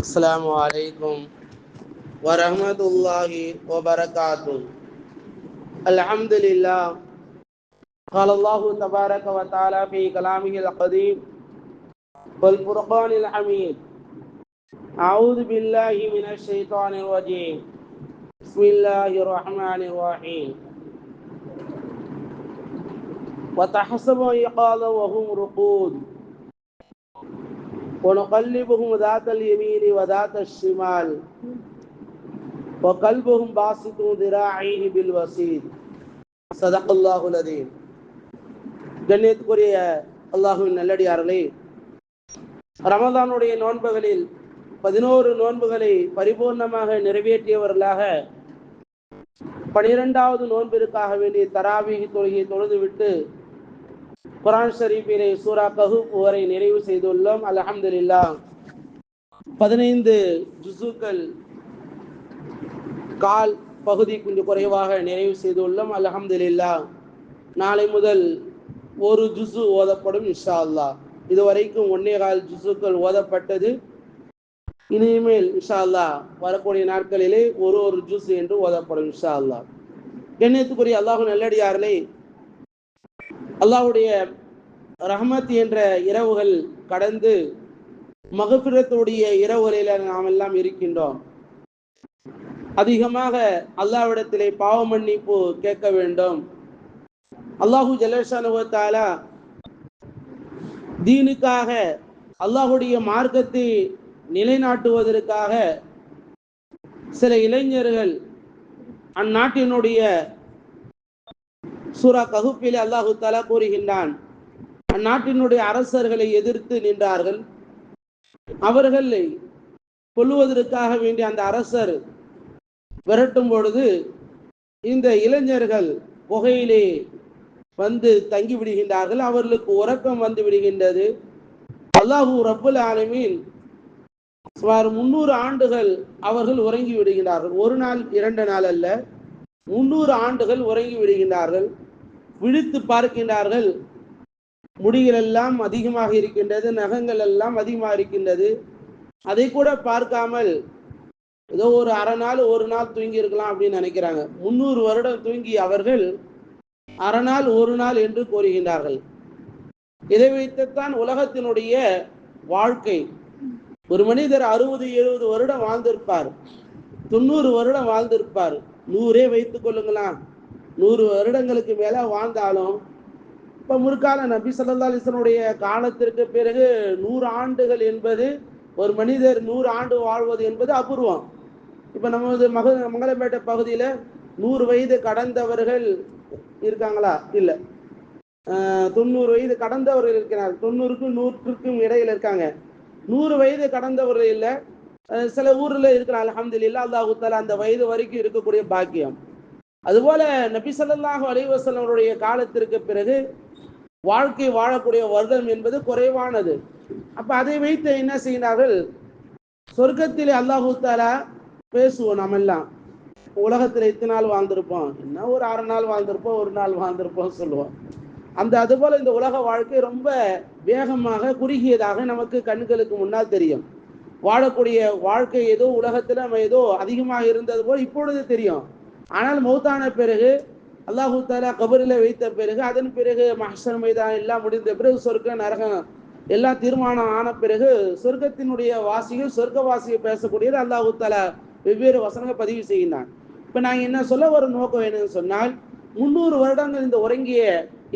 السلام عليكم ورحمة الله وبركاته. الحمد لله. قال الله تبارك وتعالى في كلامه القديم والفرقان الحميد: أعوذ بالله من الشيطان الرجيم. بسم الله الرحمن الرحيم. وتحسبوا أيقاظا وهم رقود ونقلبهم ذات اليمين وذات الشمال وقلبهم باسط ذراعيه بالوسيد. صدق الله العظيم. கண்ணியத்துக்குரிய அல்லாஹுவின் நல்லடியார்களே, ரமதானுடைய நோன்புகளில் 11 நோன்புகளை பரிபூர்ணமாக நிறைவேற்றியவர்களாக 12வது நோன்பிற்காக வேண்டிய தராவீஹ் தொழுகையை தொழுதுவிட்டு குர்ஆன் ஷரீஃபிலே சூரா கஹஃப் வரை நிறைவு செய்துள்ளோம். அல்ஹம்துலில்லாஹ். 15 ஜுஸுக்கள் கால் பகுதி கொஞ்சம் குறைவாக நிறைவு செய்துள்ளோம். அல்ஹம்துலில்லாஹ். நாளை முதல் ஒரு ஜுஸு ஓதப்படும் இன்ஷா அல்லாஹ். இதுவரைக்கும் 1.25 ஜுஸுக்கள் ஓதப்பட்டது. இனிமேல் இன்ஷா அல்லாஹ் வரக்கூடிய நாட்களிலே ஒரு ஜுஸ் என்று ஓதப்படும் இன்ஷா அல்லாஹ். கண்ணியத்துக்குரிய அல்லாஹ் நல்லடியார்களே, அல்லாஹ்வுடைய ரஹ்மத் என்ற இரவுகள் கடந்து மக்ஃபிரத்துடைய இரவுகளில் நாம் எல்லாம் இருக்கின்றோம். அதிகமாக அல்லாஹ்விடத்திலே பாவ மன்னிப்பு கேட்க வேண்டும். அல்லாஹு ஜல்லஷானஹு வ தஆலா தீனுக்காக, அல்லாஹ்வுடைய மார்க்கத்தை நிலைநாட்டுவதற்காக சில இளைஞர்கள் அந்நாட்டினுடைய சூரா கஹஃபிலே அல்லாஹு தஆலா கூறுகின்றான், அந்நாட்டினுடைய அரசர்களை எதிர்த்து நின்றார்கள். அவர்களை கொல்லுவதற்காக வேண்டிய அந்த அரசர் விரட்டும் பொழுது இந்த இளைஞர்கள் குகையிலே வந்து தங்கி விடுகின்றார்கள். அவர்களுக்கு உறக்கம் வந்து விடுகின்றது. அல்லாஹு ரப்புல் ஆலமீன் சுமார் 300 ஆண்டுகள் அவர்கள் உறங்கி விடுகின்றார்கள். ஒரு நாள் 2 நாள் அல்ல, 300 ஆண்டுகள் உறங்கி விடுகின்றார்கள். விழித்து பார்க்கின்றார்கள், முடிகள் எல்லாம் அதிகமாக இருக்கின்றது, நகங்கள் எல்லாம் அதிகமாக இருக்கின்றது. அதை கூட பார்க்காமல் ஏதோ ஒரு அரை நாள் ஒரு நாள் தூங்கி இருக்கலாம் அப்படின்னு நினைக்கிறாங்க. 300 வருடம் தூங்கி அவர்கள் அரை நாள் ஒரு நாள் என்று கூறுகின்றார்கள். இதை வைத்துத்தான் உலகத்தினுடைய வாழ்க்கை. ஒரு மனிதர் 60-70 வருடம் வாழ்ந்திருப்பார், 90 வருடம் வாழ்ந்திருப்பார். 100 வைத்துக் கொள்ளுங்களாம், 100 வருடங்களுக்கு மேல வாழ்ந்தாலும் இப்ப முற்கால நபி ஸல்லல்லாஹு அலைஹி வஸல்லம் காலத்திற்கு பிறகு 100 ஆண்டுகள் என்பது, ஒரு மனிதர் 100 ஆண்டு வாழ்வது என்பது அபூர்வம். இப்ப நமது மங்களம்பேட்டை பகுதியில 100 வயது கடந்தவர்கள் இருக்காங்களா? இல்ல. 90 வயது கடந்தவர்கள் இருக்கிறார். 90க்கும் 100க்கும் இடையில இருக்காங்க. 100 வயது கடந்தவர்கள் இல்ல. சில ஊர்ல இருக்கிற அல்ஹம்துலில்லாஹ், அல்லாஹு தஆலா அந்த வயது வரைக்கும் இருக்கக்கூடிய பாக்கியம். அதுபோல நபி ஸல்லல்லாஹு அலைஹி வஸல்லம் காலத்திற்கு பிறகு வாழ்க்கை வாழக்கூடிய வருடம் என்பது குறைவானது. அப்ப அதை வைத்து என்ன செய்கிறார்கள்? சொர்க்கத்திலே அல்லாஹு தஆலா பேசுவோம். நம்ம எல்லாம் உலகத்துல இத்தனை நாள் வாழ்ந்திருப்போம், என்ன ஒரு 6 நாள் வாழ்ந்திருப்போம், ஒரு நாள் வாழ்ந்திருப்போம் சொல்லுவோம். அதுபோல இந்த உலக வாழ்க்கை ரொம்ப வேகமாக குறுகியதாக நமக்கு கண்களுக்கு முன்னால் தெரியும். வாழக்கூடிய வாழ்க்கை ஏதோ உலகத்துல நம்ம ஏதோ அதிகமாக இருந்தது போல் இப்பொழுது தெரியும். ஆனால் மௌத்தான பிறகு அல்லாஹு தஆலா கபரில் வைத்த பிறகு, அதன் பிறகு மஹ்ஷர் மைதானம் எல்லாம் முடிந்த பிறகு, சொர்க்க நரகம் எல்லாம் தீர்மானம் ஆன பிறகு சொர்க்கத்தினுடைய வாசிகள் சொர்க்கவாசியை பேசக்கூடியது அல்லாஹு தஆலா வெவ்வேறு வசனங்கள் பதிவு செய்கின்றான். இப்ப நாங்க என்ன சொல்ல ஒரு நோக்கம் வேணும்னு சொன்னால், 300 வருடங்கள் இந்த உறங்கிய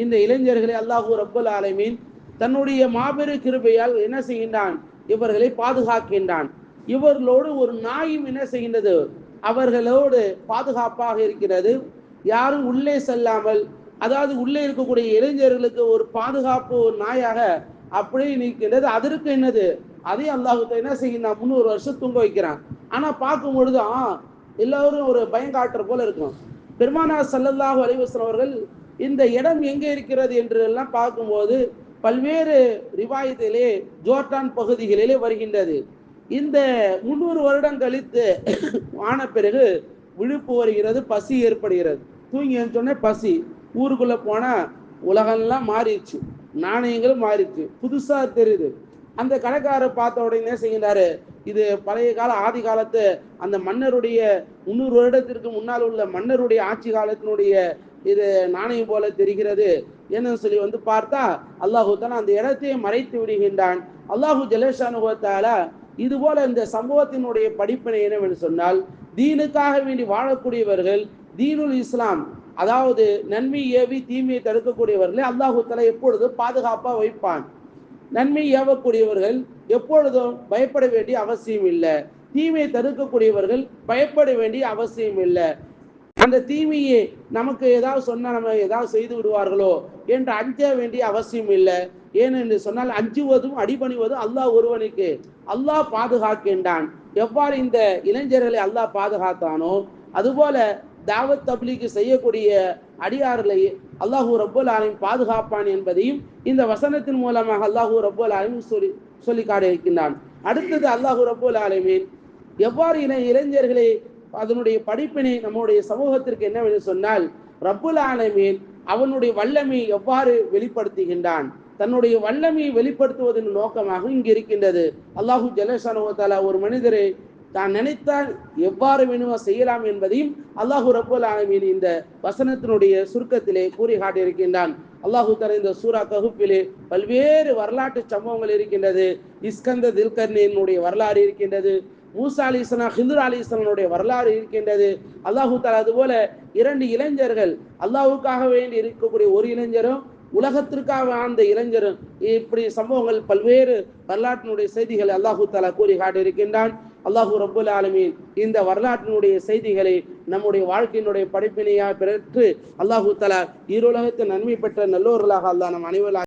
இந்த இளைஞர்களை அல்லாஹு ரப்புல் ஆலமீன் தன்னுடைய மாபெரும் கிருபையால் என்ன செய்கின்றான்? இவர்களை பாதுகாக்கின்றான். இவர்களோடு ஒரு நாயும் என்ன செய்கின்றது? அவர்களோடு பாதுகாப்பாக இருக்கிறது. யாரும் உள்ளே செல்லாமல், அதாவது உள்ளே இருக்கக்கூடிய இளைஞர்களுக்கு ஒரு பாதுகாப்பு ஒரு நாயாக அப்படியே நிற்கின்றது. அதற்கு என்னது? அதே அல்லாஹ் என்ன செய்கின்றான்? 300 வருஷம் தூங்க வைக்கிறான். ஆனா பார்க்கும் பொழுது எல்லாரும் ஒரு பயங்காட்டுற போல இருக்கும். பெருமானார் ஸல்லல்லாஹு அலைஹி வஸல்லம் அவர்கள் இந்த இடம் எங்கே இருக்கிறது என்று எல்லாம் பார்க்கும்போது பல்வேறு ரிவாயத்திலே ஜோர்டான் பகுதிகளிலே வருகின்றது. இந்த 300 வருடம் கழித்து ஆன பிறகு விழிப்பு வருகிறது, பசி ஏற்படுகிறது. தூங்கி சொன்ன பசி. ஊருக்குள்ள போனா உலகம்லாம் மாறிடுச்சு, நாணயங்களும் மாறிடுச்சு, புதுசா தெரியுது. அந்த கடைக்காரர் பார்த்த உடனே செய்கிறாரு, இது பழைய கால ஆதி காலத்து அந்த மன்னருடைய 300 வருடத்திற்கு முன்னால் உள்ள மன்னருடைய ஆட்சி காலத்தினுடைய இது நாணயம் போல தெரிகிறது என்று சொல்லி வந்து பார்த்தா, அல்லாஹு தஆலா அந்த இடத்தையே மறைத்து விடுகின்றான். அல்லாஹு ஜல்லஷானஹு வ தஆலா இது போல இந்த சம்பவத்தினுடைய படிப்பினை என்னவென்று சொன்னால், தீனுக்காக வேண்டி வாழக்கூடியவர்கள், தீனுல் இஸ்லாம், அதாவது நன்மை ஏவி தீமையை தடுக்கக்கூடியவர்களை அல்லாஹு தஆலா எப்பொழுதும் பாதுகாப்பா வைப்பான். நன்மை ஏவக்கூடியவர்கள் எப்பொழுதும் பயப்பட வேண்டிய அவசியம் இல்லை. தீமையை தடுக்கக்கூடியவர்கள் பயப்பட வேண்டிய அவசியம் இல்லை. அந்த தீமையை நமக்கு ஏதாவது சொன்னா நம்ம ஏதாவது செய்து விடுவார்களோ என்று அஞ்ச வேண்டிய அவசியம் இல்லை. ஏனென்று சொன்னால் அஞ்சுவதும் அடிபணிவதும் அல்லாஹ் ஒருவனுக்கு. அல்லாஹ் பாதுகாக்கின்றான். எவ்வாறு இந்த இளைஞர்களை அல்லாஹ் பாதுகாத்தானோ அதுபோல தாவத் தப்லீக் செய்யக்கூடிய அடியார்களை அல்லாஹு ரப்பல் ஆலமீன் பாதுகாப்பான் என்பதையும் இந்த வசனத்தின் மூலமாக அல்லாஹு ரப்பல் ஆலமீன் சொல்லி காட்டியிருக்கின்றான். அடுத்தது அல்லாஹு ரப்பல் ஆலமீன் எவ்வாறு இளைஞர்களை அதனுடைய படிப்பினை நம்முடைய சமூகத்திற்கு என்னவென்று சொன்னால், ரப்புல் ஆலமீன் அவனுடைய வல்லமை எவ்வாறு வெளிப்படுத்துகின்றான், தன்னுடைய வல்லமையை வெளிப்படுத்துவதன் நோக்கமாக இங்கு இருக்கின்றது. அல்லாஹு ஜல்லஷானஹு வ தஆலா ஒரு மனிதரை தான் நினைத்தால் எவ்வாறு வேணுமோ செய்யலாம் என்பதையும் அல்லாஹு ரப்பல் ஆலமீன் இந்த வசனத்தினுடைய சுருக்கத்திலே கூறி காட்டியிருக்கின்றான். அல்லாஹு தஆலா இந்த சூரா கஹ்ஃபிலே பல்வேறு வரலாற்று சம்பவங்கள் இருக்கின்றது. இஸ்கந்த தில்கர்னியினுடைய வரலாறு இருக்கின்றது. மூசா அலைஹிஸ்ஸலாம், ஹித்ர் அலைஹிஸ்ஸலாமுடைய வரலாறு இருக்கின்றது. அல்லாஹு தஆலா அதுபோல 2 இளைஞர்கள், அல்லாஹ்வுக்காக வேண்டி இருக்கக்கூடிய ஒரு இளைஞரும் உலகத்திற்காக வாழ்ந்த இளைஞரும், இப்படி சம்பவங்கள் பல்வேறு வரலாற்றினுடைய செய்திகளை அல்லாஹு தஆலா கூறி காட்டியிருக்கின்றான். அல்லாஹு ரப்பல் ஆலமீன் இந்த வரலாற்றினுடைய செய்திகளை நம்முடைய வாழ்க்கையினுடைய படிப்பினையாக பெற்று அல்லாஹு தஆலா ஈருலகத்தில் நன்மை பெற்ற நல்லோர்களாக அல்லாஹ் நம் அனைவரும்